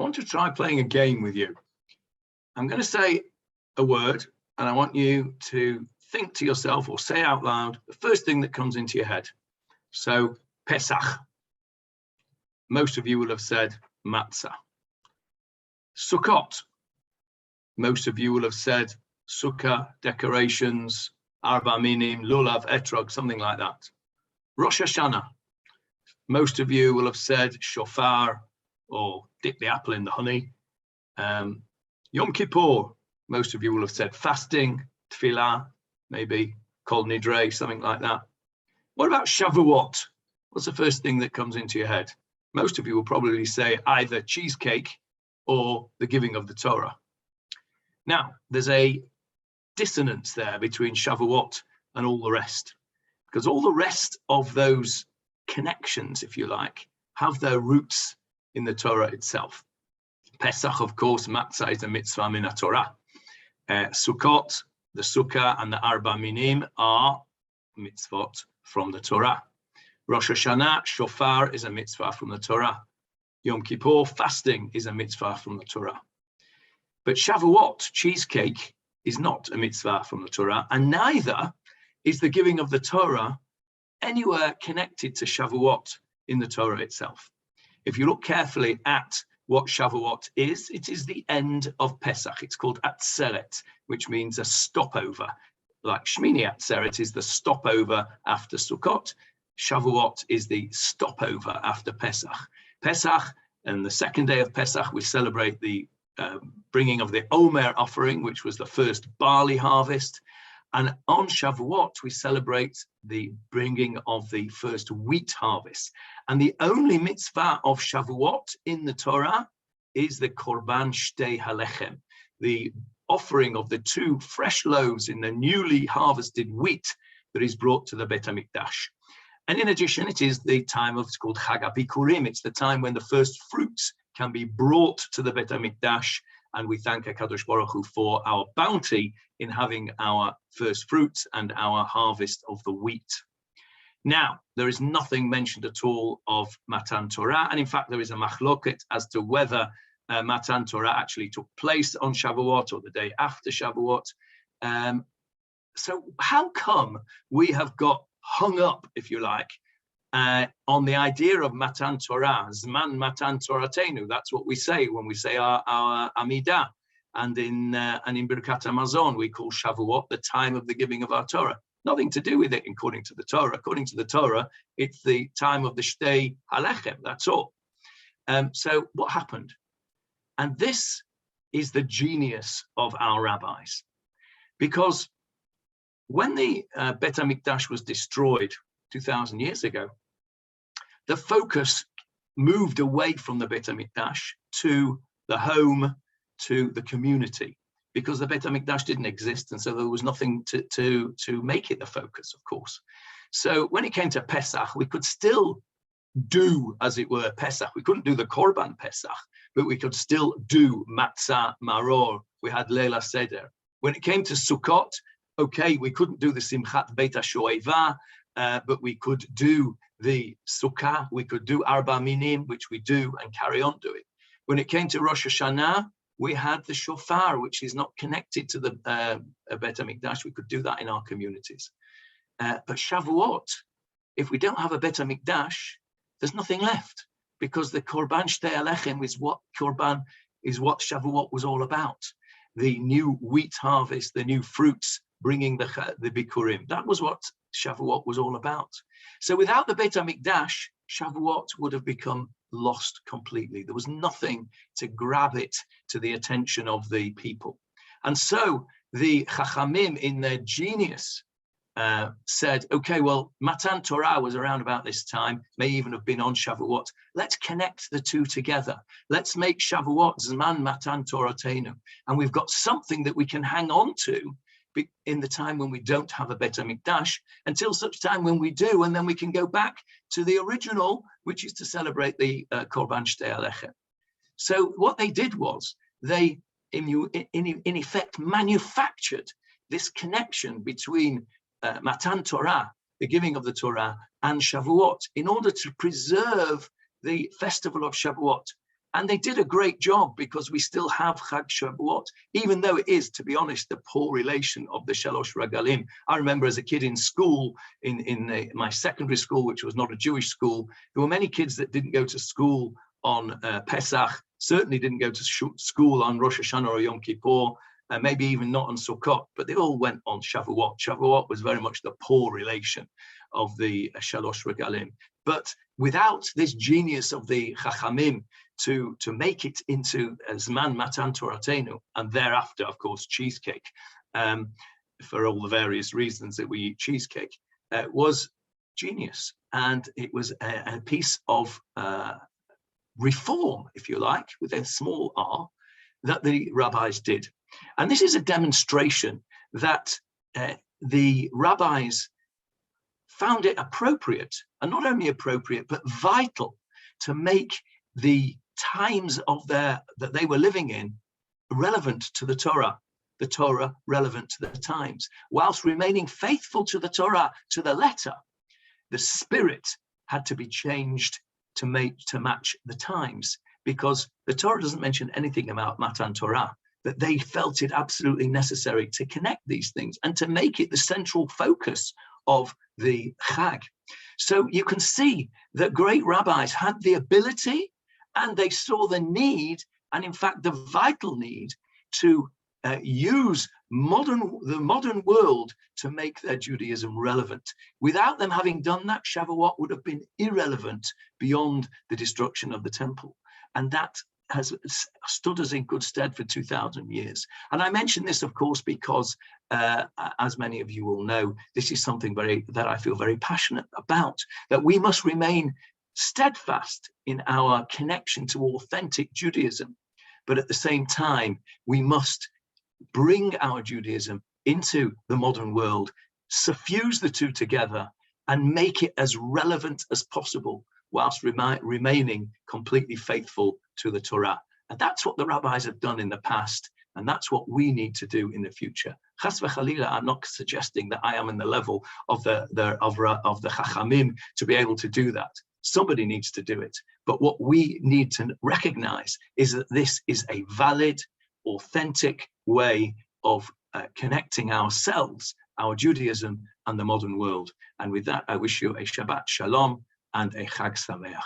I want to try playing a game with you. I'm going to say a word, and I want you to think to yourself or say out loud the first thing that comes into your head. So, Pesach. Most of you will have said matzah. Sukkot. Most of you will have said sukkah, decorations, arba minim, lulav, etrog, something like that. Rosh Hashanah. Most of you will have said shofar or dip the apple in the honey. Yom Kippur. Most of you will have said fasting, tefillah, maybe kol nidre, something like that. What about Shavuot? What's the first thing that comes into your head? Most of you will probably say either cheesecake or the giving of the Torah. Now, there's a dissonance there between Shavuot and all the rest, because all the rest of those connections, if you like, have their roots in the Torah itself. Pesach, of course, matzah is a mitzvah min Torah. Sukkot, the sukkah and the arba minim are mitzvot from the Torah. Rosh Hashanah, shofar is a mitzvah from the Torah. Yom Kippur, fasting is a mitzvah from the Torah. But Shavuot, cheesecake, is not a mitzvah from the Torah, and neither is the giving of the Torah anywhere connected to Shavuot in the Torah itself. If you look carefully at what Shavuot is, it is the end of Pesach. It's called Techelet, which means a stopover. Like Shmini Atzeret is the stopover after Sukkot. Shavuot is the stopover after Pesach. Pesach, and the second day of Pesach, we celebrate the bringing of the Omer offering, which was the first barley harvest. And on Shavuot, we celebrate the bringing of the first wheat harvest. And the only mitzvah of Shavuot in the Torah is the Korban Shtei Halechem, the offering of the two fresh loaves in the newly harvested wheat that is brought to the Bet HaMikdash. And in addition, it is the time of, it's called Chag HaBikurim. It's the time when the first fruits can be brought to the Bet HaMikdash, and we thank HaKadosh Baruch Hu for our bounty in having our first fruits and our harvest of the wheat. Now, there is nothing mentioned at all of Matan Torah, and in fact, there is a machloket as to whether Matan Torah actually took place on Shavuot or the day after Shavuot. So how come we have got hung up, if you like, on the idea of Matan Torah, Zman Matan Toratenu? That's what we say when we say our Amidah. And in Birkat Hamazon, we call Shavuot the time of the giving of our Torah. Nothing to do with it according to the Torah. According to the Torah, it's the time of the Shtei Halechem, that's all. So what happened? And this is the genius of our rabbis. Because when the Bet HaMikdash was destroyed 2,000 years ago, the focus moved away from the Bet HaMikdash to the home, to the community, because the Bet HaMikdash didn't exist, and so there was nothing to make it the focus, of course. So when it came to Pesach, we could still do, as it were, Pesach. We couldn't do the Korban Pesach, but we could still do Matzah, Maror. We had Leila Seder. When it came to Sukkot, okay, we couldn't do the Simchat Beit HaShoeva, but we could do the Sukkah, we could do Arba Minim, which we do and carry on doing. When it came to Rosh Hashanah, we had the shofar, which is not connected to the Bet HaMikdash. We could do that in our communities. But Shavuot, if we don't have a Bet HaMikdash, there's nothing left, because the Korban Shtei Halechem is what Shavuot was all about. The new wheat harvest, the new fruits, bringing the Bikurim. That was what Shavuot was all about. So without the Bet HaMikdash, Shavuot would have become lost completely. There was nothing to grab it to the attention of the people. And so the Chachamim, in their genius, said, okay, well, Matan Torah was around about this time, may even have been on Shavuot. Let's connect the two together. Let's make Shavuot Zman Matan Toratenu. And we've got something that we can hang on to in the time when we don't have a Bet HaMikdash, until such time when we do, and then we can go back to the original, which is to celebrate the Korban Shtei Halechem. So what they did was, they, in effect, manufactured this connection between Matan Torah, the giving of the Torah, and Shavuot, in order to preserve the festival of Shavuot. And they did a great job because we still have Chag Shavuot, even though it is, to be honest, the poor relation of the Shalosh Regalim. I remember as a kid in school, in my secondary school, which was not a Jewish school, there were many kids that didn't go to school on Pesach, certainly didn't go to school on Rosh Hashanah or Yom Kippur, maybe even not on Sukkot, but they all went on Shavuot. Shavuot was very much the poor relation of the Shalosh Regalim. But without this genius of the Chachamim to make it into Zman Matan Toratenu, and thereafter, of course, cheesecake, for all the various reasons that we eat cheesecake, was genius. And it was a piece of reform, if you like, with a small r, that the rabbis did. And this is a demonstration that the rabbis found it appropriate, and not only appropriate, but vital, to make the times of that they were living in relevant to the Torah relevant to the times, whilst remaining faithful to the Torah to the letter. The spirit had to be changed to match the times, because the Torah doesn't mention anything about Matan Torah, but they felt it absolutely necessary to connect these things and to make it the central focus of the Chag. So you can see that great rabbis had the ability, and they saw the need, and in fact the vital need, to use the modern world to make their Judaism relevant. Without them having done that, Shavuot would have been irrelevant beyond the destruction of the temple. And that has stood us in good stead for 2,000 years. And I mention this, of course, because, as many of you will know, this is something that I feel very passionate about, that we must remain steadfast in our connection to authentic Judaism. But at the same time, we must bring our Judaism into the modern world, suffuse the two together, and make it as relevant as possible, whilst remaining completely faithful to the Torah. And that's what the rabbis have done in the past, and that's what we need to do in the future. Chas v'chalila, I'm not suggesting that I am in the level of the Chachamim to be able to do that. Somebody needs to do it. But what we need to recognize is that this is a valid, authentic way of connecting ourselves, our Judaism, and the modern world. And with that, I wish you a Shabbat Shalom and a Chag Sameach.